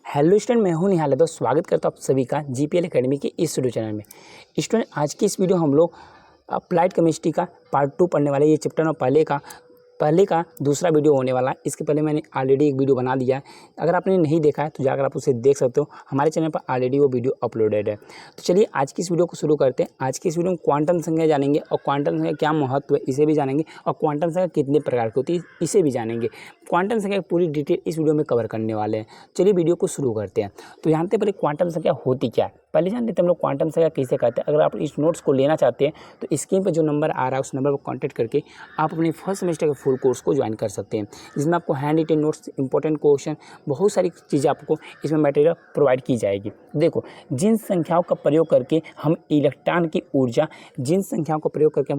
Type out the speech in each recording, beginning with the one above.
Hello student, मैं हूं निहाल यादव। स्वागत करता हूं आप सभी का जीपीएल एकेडमी के इस वीडियो चैनल में। स्टूडेंट, आज की इस वीडियो हम लोग अप्लाइड केमिस्ट्री का पार्ट 2 पढ़ने वाले। ये चैप्टर में पहले का दूसरा वीडियो होने वाला है। इसके पहले मैंने ऑलरेडी एक वीडियो बना दिया है। अगर आपने नहीं देखा है तो जाकर आप उसे देख सकते हो। हमारे चैनल पर ऑलरेडी वो वीडियो अपलोडेड है। तो चलिए आज की इस वीडियो को शुरू करते हैं। आज की इस वीडियो में क्वांटम संख्या जानेंगे और क्वांटम संख्या क्या महत्व है इसे भी जानेंगे, और क्वांटम संख्या कितने प्रकार की होती है इसे भी जानेंगे। क्वांटम संख्या की पूरी डिटेल इस वीडियो में कवर करने वाले हैं। चलिए वीडियो को शुरू करते हैं। तो जानते हैं पहले क्वांटम संख्या होती क्या है। पहले जान लेते हैं हम लोग क्वांटम संख्या किसे कहते हैं। अगर आप इस नोट्स को लेना चाहते हैं तो स्क्रीन पर जो नंबर आ रहा है उस नंबर पर कांटेक्ट करके आप अपने फर्स्ट सेमेस्टर के फुल कोर्स को ज्वाइन कर सकते हैं, जिसमें आपको hand retain notes, important question, बहुत सारी चीज़ें आपको इसमें मटेरियल प्रोवाइड की जाएगी। देखो, जिन संख्याओं का प्रयोग करके हम इलेक्ट्रॉन की ऊर्जा क्या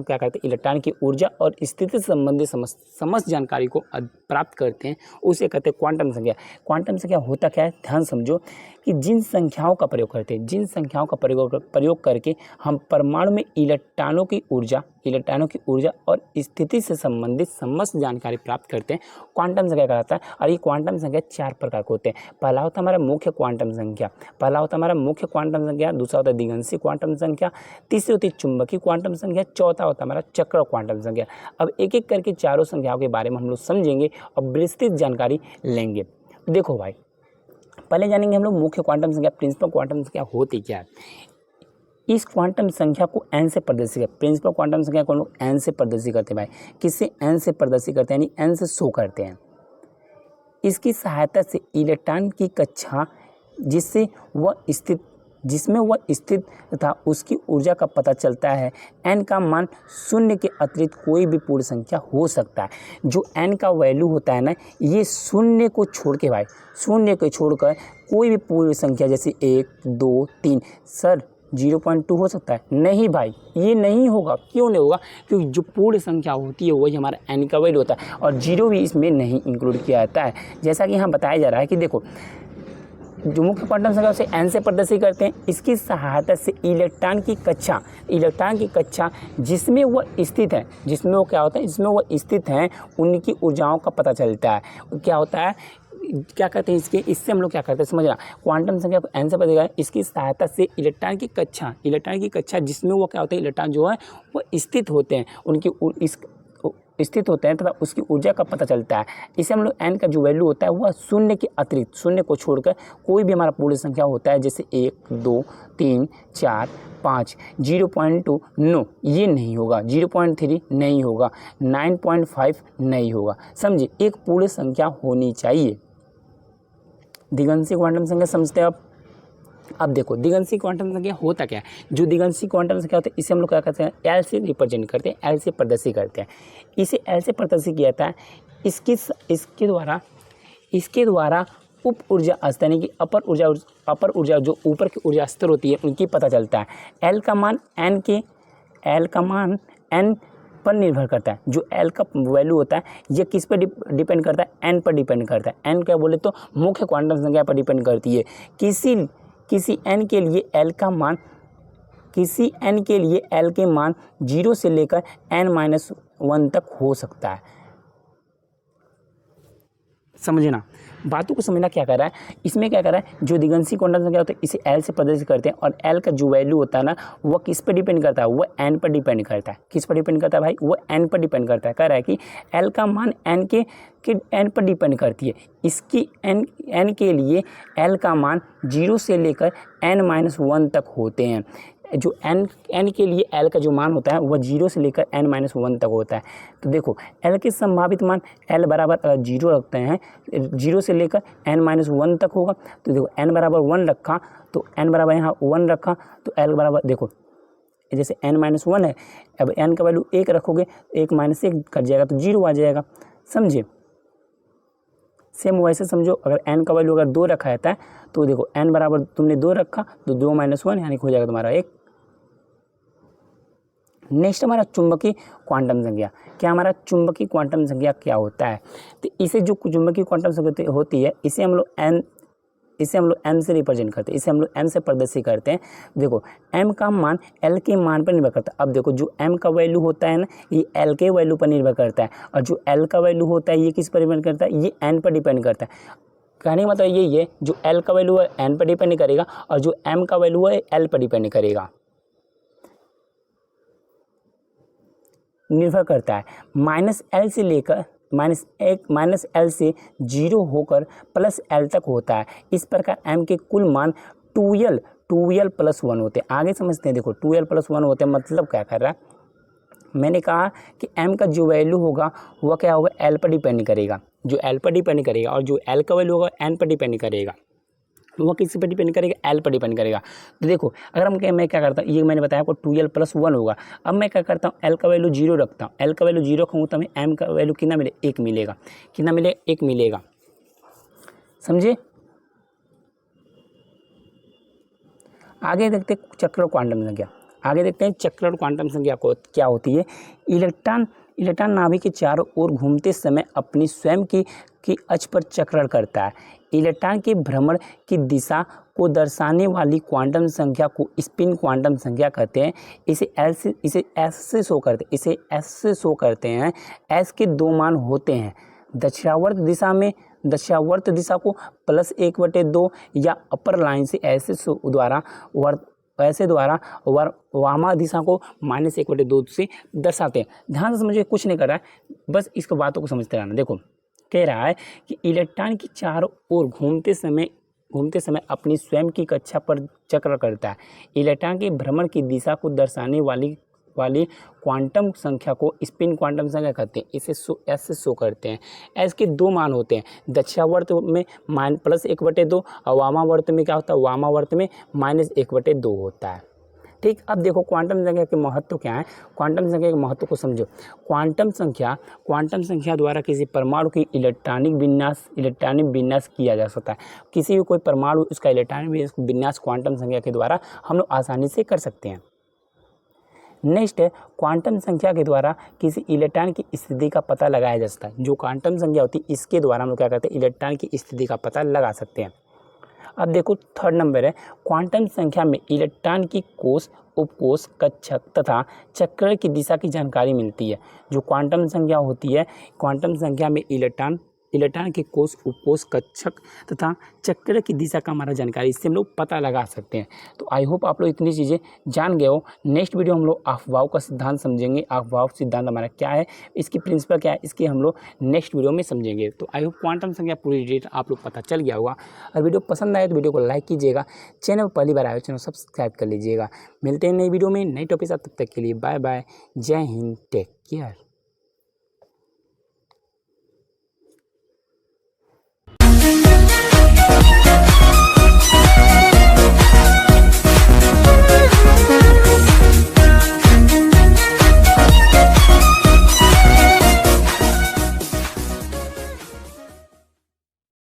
करते हैं, इलेक्ट्रॉन की ऊर्जा और स्थिति से संबंधित समस्त जानकारी को प्राप्त करते हैं, उसे कहते हैं क्वांटम संख्या। क्वांटम संख्या होता क्या है, ध्यान समझो कि जिन संख्याओं का प्रयोग करके हम परमाणु में इलेक्ट्रॉनों की ऊर्जा और स्थिति से संबंधित समस्त जानकारी प्राप्त करते हैं, क्वांटम संख्या कहलाता है। और ये क्वांटम संख्या 4 प्रकार के होते हैं। पहला होता है हमारा मुख्य क्वांटम संख्या, दूसरा होता है दिगंशी क्वांटम संख्या, तीसरी होती है चुंबकीय क्वांटम संख्या, चौथा होता है हमारा चक्र क्वांटम संख्या। अब एक एक करके चारों संख्याओं के बारे में हम लोग समझेंगे और विस्तृत जानकारी लेंगे। देखो भाई, पहले जानेंगे हम लोग मुख्य क्वांटम संख्या, प्रिंसिपल क्वांटम संख्या होती क्या है। इस क्वांटम संख्या को n से प्रदर्शित करते हैं। प्रिंसिपल क्वांटम संख्या को लोग n से प्रदर्शित करते हैं भाई। किससे n से प्रदर्शित करते हैं, यानी n से शो करते हैं। इसकी सहायता से इलेक्ट्रॉन की कक्षा जिसमें वह स्थित तथा उसकी ऊर्जा का पता चलता है। n का मान 0 के अतिरिक्त कोई भी पूर्ण संख्या हो सकता है। जो n का वैल्यू होता है ना, ये 0 को छोड़कर कोई भी पूर्ण संख्या जैसे 1, 2, 3, सर 0.2 हो सकता है? नहीं भाई, ये नहीं होगा। क्यों नहीं होगा? क्योंकि जो पूर्ण संख्या होती है वही हमारा n का वैल्यू होता है और 0 भी इसमें नहीं इंक्लूड किया जाता है। जैसा कि यहाँ बताया जा रहा है कि देखो, जो मुख्य क्वांटम संख्या उसे n से प्रदर्शित करते हैं। इसकी सहायता से इलेक्ट्रॉन की कक्षा जिसमें वो स्थित है उनकी ऊर्जाओं का पता चलता है। क्या कहते हैं इससे हम लोग क्या करते हैं समझना। क्वांटम संख्या को n से प्रदर्शित करते हैं। इसकी सहायता से इलेक्ट्रॉन की कक्षा जिसमें वो क्या होता है, इलेक्ट्रॉन जो है वो स्थित होते हैं तथा उसकी ऊर्जा का पता चलता है। इसे हम लोग n का जो वैल्यू होता है वह 0 के अतिरिक्त, 0 को छोड़कर कोई भी हमारा पूर्ण संख्या होता है जैसे 1, 2, 3, 4, 5, 0.2 नो, ये नहीं होगा, 0.3 नहीं होगा, 9.5 नहीं होगा। समझिए, एक पूर्ण संख्या होनी चाहिए। दिगंशी क्वांटम संख्या समझते हैं आप। अब देखो, दिगंशी क्वांटम संख्या होता क्या है। जो दिगंशी क्वांटम संख्या होता है इसे हम लोग क्या करते हैं, एल से रिप्रेजेंट करते हैं, एल से प्रदर्शित करते हैं। इसे एल से प्रदर्शित किया जाता है। इसके द्वारा उप ऊर्जा स्तर यानी कि अपर ऊर्जा जो ऊपर की ऊर्जा स्तर होती है उनकी पता चलता है। एल का मान एन पर निर्भर करता है। जो एल का वैल्यू होता है ये किस पर डिपेंड करता है, एन पर डिपेंड करता है। एन क्या बोले तो मुख्य क्वांटम संख्या पर डिपेंड करती है। किसी n के लिए L के मान 0 से लेकर n-1 तक हो सकता है। समझना, बातों को समझना क्या कर रहा है। इसमें क्या कर रहा है, जो दिगंशी क्वांटम संख्या होता है इसे L से प्रदर्शित करते हैं और L का जो वैल्यू होता है ना वह किस पर डिपेंड करता है, वह n पर डिपेंड करता है। किस पर डिपेंड करता है भाई, वह n पर डिपेंड करता है। कह रहा है कि L का मान n पर डिपेंड करती है। इसकी n के लिए L का मान 0 से लेकर n-1 तक होते हैं। जो n के लिए L का जो मान होता है वह 0 से लेकर n-1 तक होता है। तो देखो, L के संभावित मान L बराबर 0 रखते हैं, 0 से लेकर n-1 तक होगा। तो देखो, n बराबर 1 रखा तो n बराबर यहाँ 1 रखा तो L बराबर, देखो जैसे n-1 है, अब n का वैल्यू 1 रखोगे, 1 - 1 कट जाएगा तो 0 आ जाएगा। समझे, सेम वैसे समझो, अगर n का वैल्यू अगर 2 रखा रहता है तो देखो n बराबर तुमने 2 रखा तो 2 - 1 यानी हो जाएगा तुम्हारा 1। नेक्स्ट हमारा चुंबकीय क्वांटम संख्या। हमारा चुंबकीय क्वांटम संख्या क्या होता है, तो इसे जो चुंबकीय क्वांटम संख्या होती है इसे हम लोग m से रिप्रेजेंट करते हैं, इसे हम लोग m से प्रदर्शित करते हैं। देखो, m का मान l के मान पर निर्भर करता है। अब देखो, जो m का वैल्यू होता है ना ये l के वैल्यू पर निर्भर करता है, और जो l का वैल्यू होता है ये किस पर डिपेंड करता है, ये n पर डिपेंड करता है। कहने का मतलब यही है, जो L का वैल्यू है N पर डिपेंड करेगा और जो M का वैल्यू है L पर डिपेंड करेगा, निर्भर करता है। -L से लेकर -L से 0 होकर +L तक होता है। इस प्रकार M के कुल मान 2L + 1 होते हैं। आगे समझते हैं, देखो 2L + 1 होते हैं, मतलब क्या कर रहा है, मैंने कहा कि M का जो वैल्यू होगा वह क्या होगा, L पर डिपेंड करेगा, जो L पर डिपेंड करेगा, और जो L का वैल्यू होगा N पर डिपेंड करेगा। वह किस पर डिपेंड करेगा, L पर डिपेंड करेगा। तो देखो अगर मैं क्या करता हूँ, ये मैंने बताया आपको 2L + 1 होगा। अब मैं क्या करता हूँ, L का वैल्यू 0 रखता हूँ। L का वैल्यू 0 रखूँगा तो हमें M का वैल्यू कितना मिले, 1 मिलेगा। कितना मिले, 1 मिलेगा। समझे। आगे देखते हैं चक्र और क्वांटम संख्या। आगे देखते हैं चक्र और क्वांटम संख्या को क्या होती है। इलेक्ट्रॉन नाभिक के चारों ओर घूमते समय अपनी स्वयं की अक्ष पर चक्रण करता है। इलेक्ट्रॉन के भ्रमण की दिशा को दर्शाने वाली क्वांटम संख्या को स्पिन क्वांटम संख्या कहते हैं। इसे एस से शो करते हैं। एस के 2 मान होते हैं। दक्षिणावर्त दिशा को +1/2 या अपर लाइन से ऐसे द्वारा वामा दिशा को -1/2 से दर्शाते हैं। ध्यान से समझिए, कुछ नहीं कर रहा है, बस इसको बातों को समझते रहना। देखो कह रहा है कि इलेक्ट्रॉन की चारों ओर घूमते समय अपनी स्वयं की कक्षा पर चक्र करता है। इलेक्ट्रॉन के भ्रमण की दिशा को दर्शाने वाली क्वांटम संख्या को स्पिन क्वांटम संख्या कहते हैं। इसे एस से शो करते हैं। एस के 2 मान होते हैं। दक्षिणावर्त में +1/2 और वामावर्त में क्या होता है, वामावर्त में -1/2 होता है। ठीक, अब देखो क्वांटम संख्या के महत्व क्या है। क्वांटम संख्या के महत्व को समझो। क्वांटम संख्या द्वारा किसी परमाणु की इलेक्ट्रॉनिक विन्यास किया जा सकता है। किसी भी कोई परमाणु, उसका इलेक्ट्रॉनिक विन्यास क्वांटम संख्या के द्वारा हम लोग आसानी से कर सकते हैं। नेक्स्ट है, क्वांटम संख्या के द्वारा किसी इलेक्ट्रॉन की स्थिति का पता लगाया जा सकता है। जो क्वांटम संख्या होती है, इसके द्वारा हम लोग क्या करते हैं, इलेक्ट्रॉन की स्थिति का पता लगा सकते हैं। अब देखो 3rd नंबर है, क्वांटम संख्या में इलेक्ट्रॉन की कोष, उपकोष, कक्षक तथा चक्र की दिशा की जानकारी मिलती है। जो क्वांटम संख्या होती है, क्वांटम संख्या में इलेक्ट्रॉन के कोष, उपकोष, कक्षक तथा चक्र की दिशा का हमारा जानकारी, इससे हम लोग पता लगा सकते हैं। तो आई होप आप लोग इतनी चीज़ें जान गए हो। नेक्स्ट वीडियो हम लोग अफवाह का सिद्धांत समझेंगे। अफवाह सिद्धांत हमारा क्या है, इसकी प्रिंसिपल क्या है, इसकी हम लोग नेक्स्ट वीडियो में समझेंगे। तो आई होप क्वांटम संख्या पूरी डिटेल आप लोग पता चल गया होगा। अगर वीडियो पसंद आए तो वीडियो को लाइक कीजिएगा। चैनल पर पहली बार आए चैनल सब्सक्राइब कर लीजिएगा। मिलते हैं नई वीडियो में नई टॉपिक साथ, तब तक के लिए बाय बाय। जय हिंद, टेक केयर।